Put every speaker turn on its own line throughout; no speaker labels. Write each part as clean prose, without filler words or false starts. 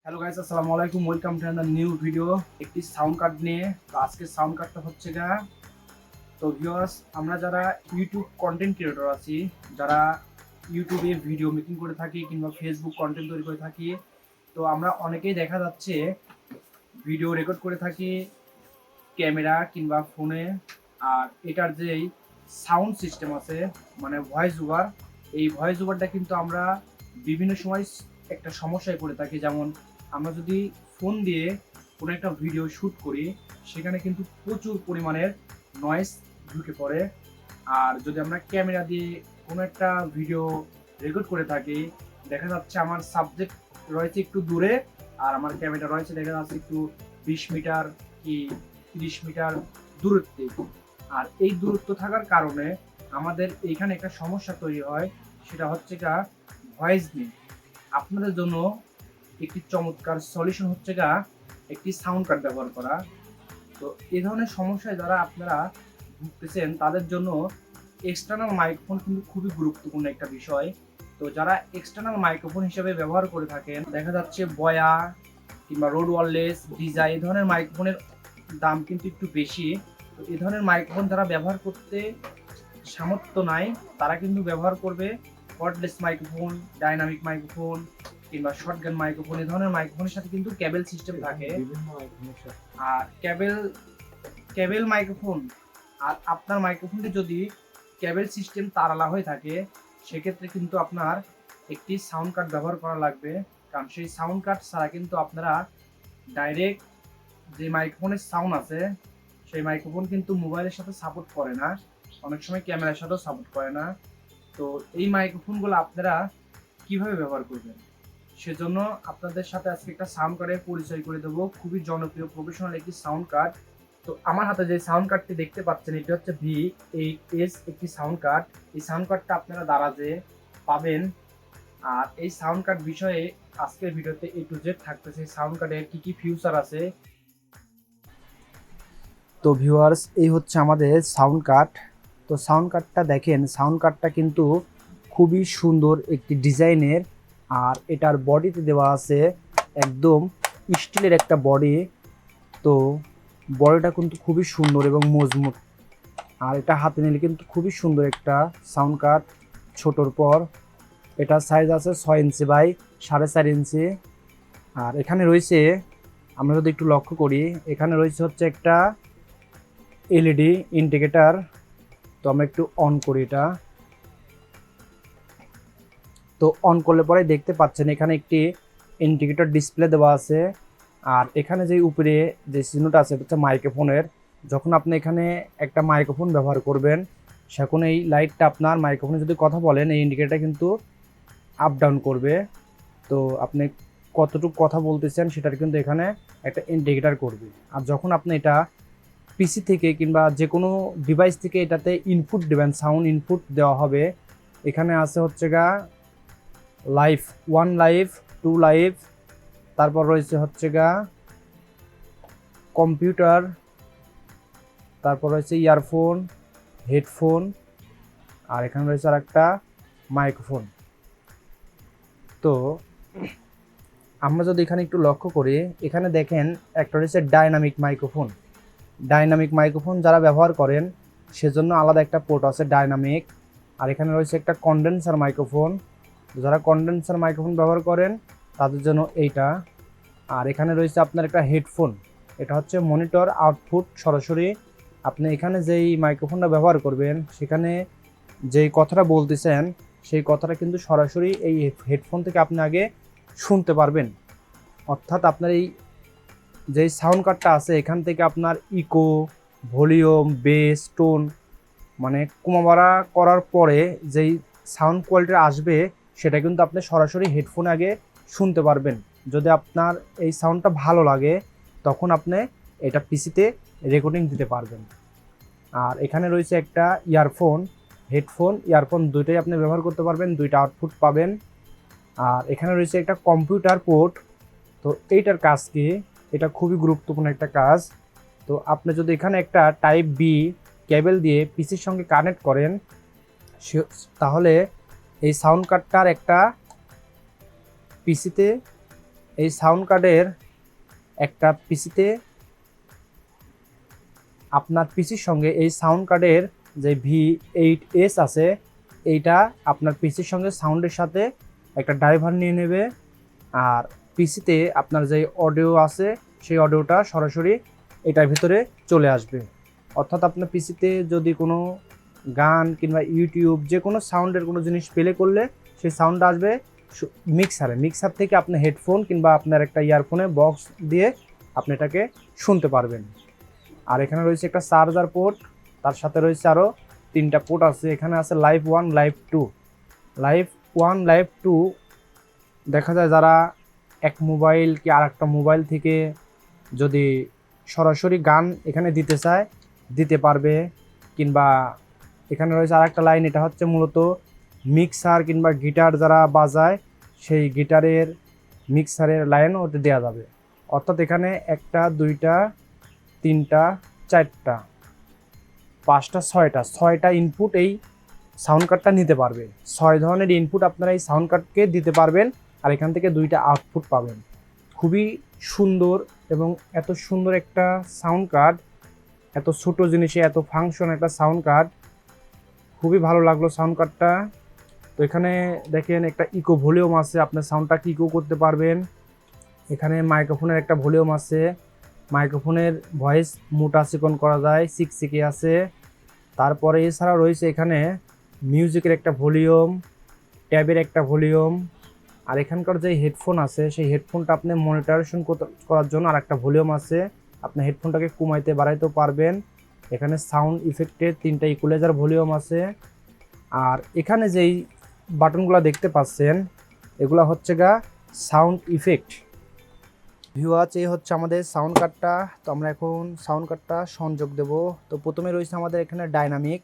Hello guys, আসসালামু আলাইকুম। Welcome to another new video একটি সাউন্ড কার্ড নিয়ে। তো আজকের সাউন্ড কার্ডটা হচ্ছে তো ভিউয়ার্স, আমরা যারা ইউটিউব কন্টেন্ট ক্রিয়েটর আছি, যারা ইউটিউবে ভিডিও মেকিং করে থাকি কিংবা ফেসবুক কন্টেন্ট তৈরি করে থাকি, তো আমরা অনেকেই দেখা যাচ্ছে ভিডিও রেকর্ড করে থাকি ক্যামেরা কিংবা ফোনে। আর এটার যেই সাউন্ড সিস্টেম আছে, মানে ভয়েস ওভার, এই ভয়েস ওভারটা কিন্তু আমরা বিভিন্ন সময় একটা সমস্যায় পড়ে থাকি। যেমন আমরা যদি ফোন দিয়ে কোনো একটা ভিডিও শ্যুট করি, সেখানে কিন্তু প্রচুর পরিমাণের নয়েজ ঢুকে পড়ে। আর যদি আমরা ক্যামেরা দিয়ে কোনো একটা ভিডিও রেকর্ড করে থাকি, দেখা যাচ্ছে আমার সাবজেক্ট রয়েছে একটু দূরে আর আমার ক্যামেরা রয়েছে দেখা যাচ্ছে একটু 20 মিটার কি 30 মিটার দূরত্বে। আর এই দূরত্ব থাকার কারণে আমাদের এইখানে একটা সমস্যা তৈরি হয়, সেটা হচ্ছে ভয়েস নিয়ে। আপনাদের জন্য একটি চমৎকার সলিউশন হচ্ছে একটি সাউন্ড কার্ড ব্যবহার করা। তো এই ধরনের সমস্যায় যারা আপনারা ভুগতেছেন তাদের জন্য এক্সটার্নাল মাইক্রোফোন কিন্তু খুবই গুরুত্বপূর্ণ একটা বিষয়। তো যারা এক্সটার্নাল মাইক্রোফোন হিসেবে ব্যবহার করে থাকেন, দেখা যাচ্ছে বয়া কিংবা রোড ওয়ারলেস, ডিজা, এই ধরনের মাইক্রোফোনের দাম কিন্তু একটু বেশি। তো এই ধরনের মাইক্রোফোন যারা ব্যবহার করতে সামর্থ্য নাই, তারা কিন্তু ব্যবহার করবে কর্ডলেস মাইক্রোফোন, ডাইনামিক মাইক্রোফোন কিংবা শর্টগান মাইক্রোফোন। এই ধরনের মাইক্রোফোনের সাথে কিন্তু কেবল সিস্টেম থাকে। আর কেবল মাইক্রোফোন আর আপনার মাইক্রোফোনটি যদি কেবল সিস্টেম তারালা হয়ে থাকে, সেক্ষেত্রে কিন্তু আপনার একটি সাউন্ড কার্ড ব্যবহার করা লাগবে। কারণ সেই সাউন্ড কার্ড ছাড়া কিন্তু আপনারা ডাইরেক্ট যে মাইক্রোফোনের সাউন্ড আছে, সেই মাইক্রোফোন কিন্তু মোবাইলের সাথে সাপোর্ট করে না, অনেক সময় ক্যামেরার সাথেও সাপোর্ট করে না। তো এই মাইক্রোফোনগুলো আপনারা কিভাবে ব্যবহার করবেন, সেজন্য আপনাদের সাথে আজকে একটা সাউন্ড কার্ডের পরিচয় করে দেবো। খুবই জনপ্রিয় প্রফেশনাল একটি সাউন্ড কার্ড। তো আমার হাতে যে সাউন্ড কার্ডটি দেখতে পাচ্ছেন, এটি হচ্ছে V8S একটি সাউন্ড কার্ড। এই সাউন্ড কার্ডটা আপনারা দারাজে পাবেন। আর এই সাউন্ড কার্ড বিষয়ে আজকের ভিডিওতে A to Z থাকতেছে। সাউন্ড কার্ডের কি কি ফিউচার আছে। তো ভিউয়ার্স, এই হচ্ছে আমাদের সাউন্ড কার্ড। তো সাউন্ড কার্ডটা দেখেন, সাউন্ড কার্ডটা কিন্তু খুবই সুন্দর একটি ডিজাইনের। আর এটার বডিতে দেওয়া আছে একদম স্টিলের একটা বডি। তো বডিটা কিন্তু খুবই সুন্দর এবং মজবুত। আর এটা হাতে নিলে কিন্তু খুবই সুন্দর একটা সাউন্ড কার্ড। ছোটোর পর এটার সাইজ আছে 6 ইঞ্চি বাই 4.5 ইঞ্চি। আর এখানে রয়েছে, আমরা যদি একটু লক্ষ্য করি, এখানে রয়েছে হচ্ছে একটা এলইডি ইন্ডিকেটর। তো আমরা একটু অন করি এটা। তো অন করলে পরে দেখতে পাচ্ছেন এখানে একটি ইন্ডিকেটর ডিসপ্লে দেওয়া আছে। আর এখানে যে উপরে যে চিহ্নটা আছে এটা হচ্ছে মাইক্রোফোনের। যখন আপনি এখানে একটা মাইক্রোফোন ব্যবহার করবেন, সেখন এই লাইটটা আপনার মাইক্রোফোনে যদি কথা বলেন, এই ইন্ডিকেটরটা কিন্তু আপ ডাউন করবে। তো আপনি কতটুকু কথা বলতেছেন সেটার কিন্তু এখানে একটা ইন্ডিকেটর করবে। আর যখন আপনি এটা পিসি থেকে কিংবা যে কোনো ডিভাইস থেকে এটাতে ইনপুট দেবেন, সাউন্ড ইনপুট দেওয়া হবে। এখানে আছে হচ্ছে লাইভ 1, লাইভ 2, লাইভ, তারপর রয়েছে হচ্ছে কম্পিউটার, তারপর রয়েছে ইয়ারফোন, হেডফোন, আর এখানে রয়েছে আর একটা মাইক্রোফোন। তো আমরা যদি এখানে একটু লক্ষ্য করি, এখানে দেখেন একটা রয়েছে ডাইনামিক মাইক্রোফোন। ডাইনামিক মাইক্রোফোন যারা ব্যবহার করেন সেজন্য আলাদা একটা পোর্ট আছে ডাইনামিক। আর এখানে রয়েছে একটা কন্ডেন্সার মাইক্রোফোন। যারা কন্ডেন্সার মাইক্রোফোন ব্যবহার করেন তাদের জন্য এইটা। আর এখানে রয়েছে আপনার একটা হেডফোন, এটা হচ্ছে মনিটর আউটপুট সরাসরি। আপনি এখানে যেই মাইক্রোফোনটা ব্যবহার করবেন, সেখানে যেই কথাটা বলতেছেন সেই কথাটা কিন্তু সরাসরি এই হেডফোন থেকে আপনি আগে শুনতে পারবেন। অর্থাৎ আপনার এই যেই সাউন্ড কার্ডটা আছে এখান থেকে আপনার ইকো, ভলিউম, বেস, টোন, মানে কমাবাড়া করার পরে যেই সাউন্ড কোয়ালিটি আসবে সেটা কিন্তু আপনি সরাসরি হেডফোনে আগে শুনতে পারবেন। যদি আপনার এই সাউন্ডটা ভালো লাগে, তখন আপনি এটা পিসিতে রেকর্ডিং দিতে পারবেন। আর এখানে রয়েছে একটা ইয়ারফোন, হেডফোন, ইয়ারফোন দুইটাই আপনি ব্যবহার করতে পারবেন, দুইটা আউটপুট পাবেন। আর এখানে রয়েছে একটা কম্পিউটার পোর্ট। তো এইটার কাজ কি, এটা খুবই গুরুত্বপূর্ণ একটা কাজ। তো আপনি যদি এখানে একটা টাইপ বি কেবল দিয়ে পিসির সঙ্গে কানেক্ট করেন, তাহলে এই সাউন্ড কার্ডটার একটা পিসিতে এই সাউন্ড কার্ডের একটা পিসিতে আপনার পিসির সঙ্গে এই সাউন্ড কার্ডের যে V8S আছে এইটা আপনার পিসির সঙ্গে সাউন্ডের সাথে একটা ড্রাইভার নিয়ে নেবে, আর পিসিতে আপনার যে অডিও আছে সেই অডিওটা সরাসরি এটার ভিতরে চলে আসবে। অর্থাৎ আপনার পিসিতে যদি কোনো গান কিংবা ইউটিউব যে কোনো সাউন্ডের কোনো জিনিস প্লে করলে সেই সাউন্ডটা আসবে মিক্সার থেকে আপনি হেডফোন কিংবা আপনার একটা ইয়ারফোনে বক্স দিয়ে আপনি এটাকে শুনতে পারবেন। আর এখানে রয়েছে একটা চার্জার পোর্ট, তার সাথে রয়েছে আরও 3টা পোর্ট আছে। এখানে আছে লাইভ 1 লাইভ 2। লাইভ 1 লাইভ 2 দেখা যায় যারা এক মোবাইল কি আর একটা মোবাইল থেকে যদি সরাসরি গান এখানে দিতে চায় দিতে পারবে, কিংবা এখানে রয়েছে আর একটা লাইন, এটা হচ্ছে মূলত মিক্সার কিংবা গিটার যারা বাজায় সেই গিটারের মিক্সারের লাইনও ওতে দেওয়া যাবে। অর্থাৎ এখানে 1টা 2টা 3টা 4টা 5টা 6টা ইনপুট এই সাউন্ড কার্ডটা নিতে পারবে। 6 ধরনের ইনপুট আপনারা এই সাউন্ড কার্ডকে দিতে পারবেন, আর এখান থেকে 2টা আউটপুট পাবেন। খুবই সুন্দর এবং এত সুন্দর একটা সাউন্ড কার্ড, এত ছোট জিনিসে এত ফাংশন একটা সাউন্ড কার্ড, খুবই ভালো লাগলো সাউন্ড কার্ডটা। তো এখানে দেখেন একটা ইকো ভলিউম আছে, আপনার সাউন্ডটাকে ইকো করতে পারবেন। এখানে মাইক্রোফোনের একটা ভলিউম আছে, মাইক্রোফোনের ভয়েস মোটাসিকন করা যায়, সিকসিকে আছে। তারপরে এছাড়া রয়েছে এখানে মিউজিকের একটা ভলিউম, ট্যাবের একটা ভলিউম, আর এখানকার যে হেডফোন আছে সেই হেডফোনটা আপনি মনিটরেশন করার জন্য আর একটা ভলিউম আছে, আপনি হেডফোনটাকে কমাইতে বাড়াইতেও পারবেন। এখানে সাউন্ড ইফেক্টের 3টা ইকুয়ালাইজার ভলিউম আছে। আর এখানে যেই বাটনগুলো দেখতে পাচ্ছেন এগুলো হচ্ছে সাউন্ড ইফেক্ট। ভিউয়ার্স, এই হচ্ছে আমাদের সাউন্ড কার্ডটা। তো আমরা এখন সাউন্ড কার্ডটা সংযোগ দেব। তো প্রথমে রয়েছে আমাদের এখানে ডাইনামিক,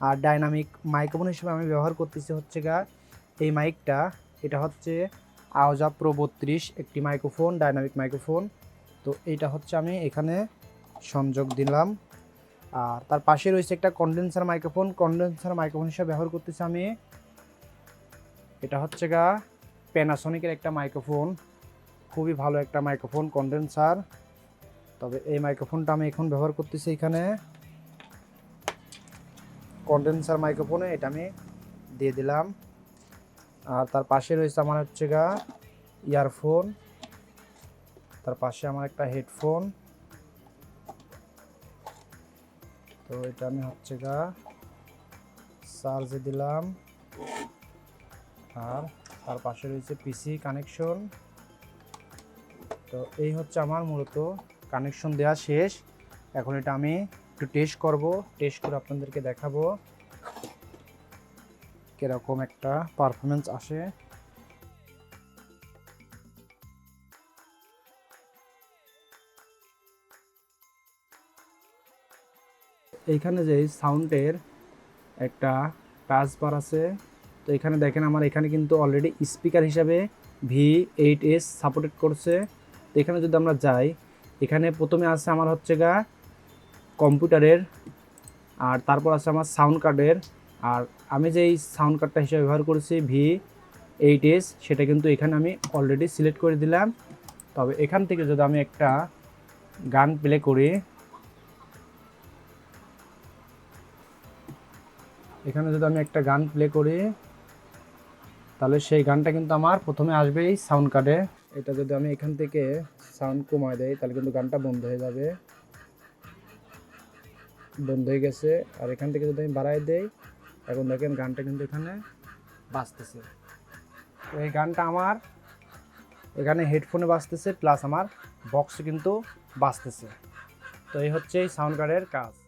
আর ডাইনামিক মাইক্রোফোন হিসেবে আমি ব্যবহার করতেছি হচ্ছে এই মাইকটা। এটা হচ্ছে আওজা প্রো 32 একটি মাইক্রোফোন, ডাইনামিক মাইক্রোফোন। তো এইটা হচ্ছে আমি এখানে সংযোগ দিলাম। আর তার পাশে রয়েছে একটা কন্ডেন্সার মাইক্রোফোন হিসেবে ব্যবহার করতেছি আমি। এটা হচ্ছে প্যানাসোনিকের একটা মাইক্রোফোন, খুবই ভালো একটা মাইক্রোফোন কন্ডেন্সার। তবে এই মাইক্রোফোনটা আমি এখন ব্যবহার করতেছি এখানে কন্ডেন্সার মাইক্রোফোনে, এটা আমি দিয়ে দিলাম। আর তার পাশে রয়েছে আমার হচ্ছে ইয়ারফোন, তার পাশে আমার একটা হেডফোন। তো এটা আমি হচ্ছে চার্জে দিলাম। আর তার পাশে রয়েছে পিসি কানেকশন। তো এই হচ্ছে আমার মূলত কানেকশন দেওয়া শেষ। এখন এটা আমি একটু টেস্ট করব, টেস্ট করে আপনাদেরকে দেখাবো কিরকম একটা পারফরমেন্স আসে। এইখানে যে সাউন্ডের একটা টাচ বার আছে, তো এখানে দেখেন আমার এখানে কিন্তু অলরেডি স্পিকার হিসাবে V8S সাপোর্টেড করছে। তো এখানে যদি আমরা যাই, এখানে প্রথমে আছে আমার হচ্ছে কম্পিউটারের, আর তারপর আছে আমার সাউন্ড কার্ডের। আর আমি যেই সাউন্ড কার্ডটা হিসেবে ব্যবহার করেছি V8S, সেটা কিন্তু এখানে আমি অলরেডি সিলেক্ট করে দিলাম। তবে এখান থেকে যদি আমি একটা গান প্লে করি, তাহলে সেই গানটা কিন্তু আমার প্রথমে আসবে এই সাউন্ড কার্ডে। এটা যদি আমি এখান থেকে সাউন্ড কমায় দেই তাহলে কিন্তু গানটা বন্ধ হয়ে যাবে, বন্ধ হয়ে গেছে। আর এখান থেকে যদি আমি বাড়াই দেই, এখন দেখেন গানটা কিন্তু এখানে বাজতেছে। তো এই গানটা আমার এখানে হেডফোনে বাজতেছে, প্লাস আমার বক্সে কিন্তু বাজতেছে। তো এই হচ্ছে এই সাউন্ড কার্ডের কাজ।